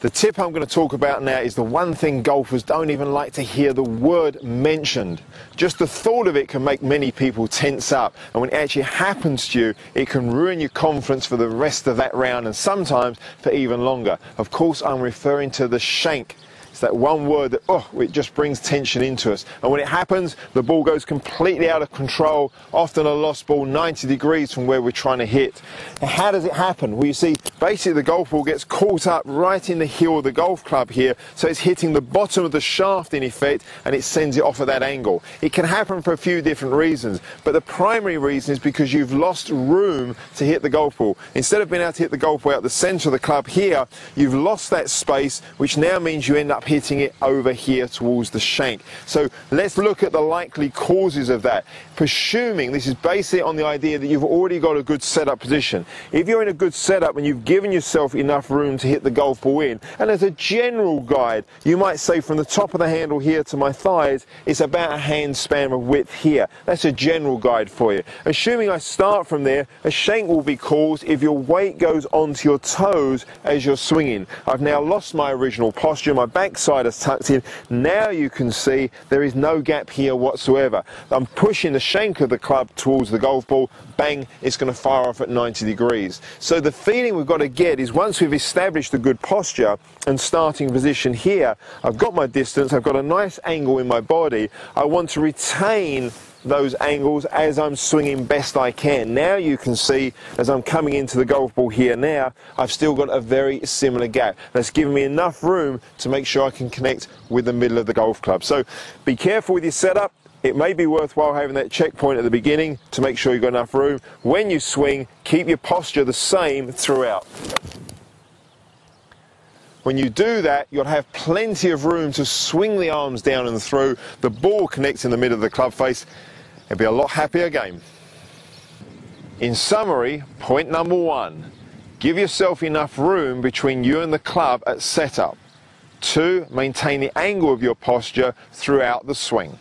The tip I'm going to talk about now is the one thing golfers don't even like to hear the word mentioned. Just the thought of it can make many people tense up, and when it actually happens to you, it can ruin your confidence for the rest of that round and sometimes for even longer. Of course, I'm referring to the shank. It's that one word that, it just brings tension into us. And when it happens, the ball goes completely out of control, often a lost ball 90 degrees from where we're trying to hit. Now, how does it happen? Well, you see, basically the golf ball gets caught up right in the heel of the golf club here, so it's hitting the bottom of the shaft in effect, and it sends it off at that angle. It can happen for a few different reasons, but the primary reason is because you've lost room to hit the golf ball. Instead of being able to hit the golf ball out the centre of the club here, you've lost that space, which now means you end up hitting it over here towards the shank. So let's look at the likely causes of that. Presuming this is basically on the idea that you've already got a good setup position. If you're in a good setup and you've given yourself enough room to hit the golf ball in, and as a general guide, you might say from the top of the handle here to my thighs, it's about a hand span of width here. That's a general guide for you. Assuming I start from there, a shank will be caused if your weight goes onto your toes as you're swinging. I've now lost my original posture, my backside is tucked in. Now you can see there is no gap here whatsoever. I'm pushing the shank of the club towards the golf ball, bang, it's going to fire off at 90 degrees. So the feeling we've got to get is once we've established a good posture and starting position here, I've got my distance, I've got a nice angle in my body, I want to retain those angles as I'm swinging best I can. Now you can see as I'm coming into the golf ball here now, I've still got a very similar gap. That's given me enough room to make sure I can connect with the middle of the golf club. So be careful with your setup. It may be worthwhile having that checkpoint at the beginning to make sure you've got enough room. When you swing, keep your posture the same throughout. When you do that, you'll have plenty of room to swing the arms down and through. The ball connects in the middle of the club face. It'll be a lot happier game. In summary, point number one, give yourself enough room between you and the club at setup. 2, maintain the angle of your posture throughout the swing.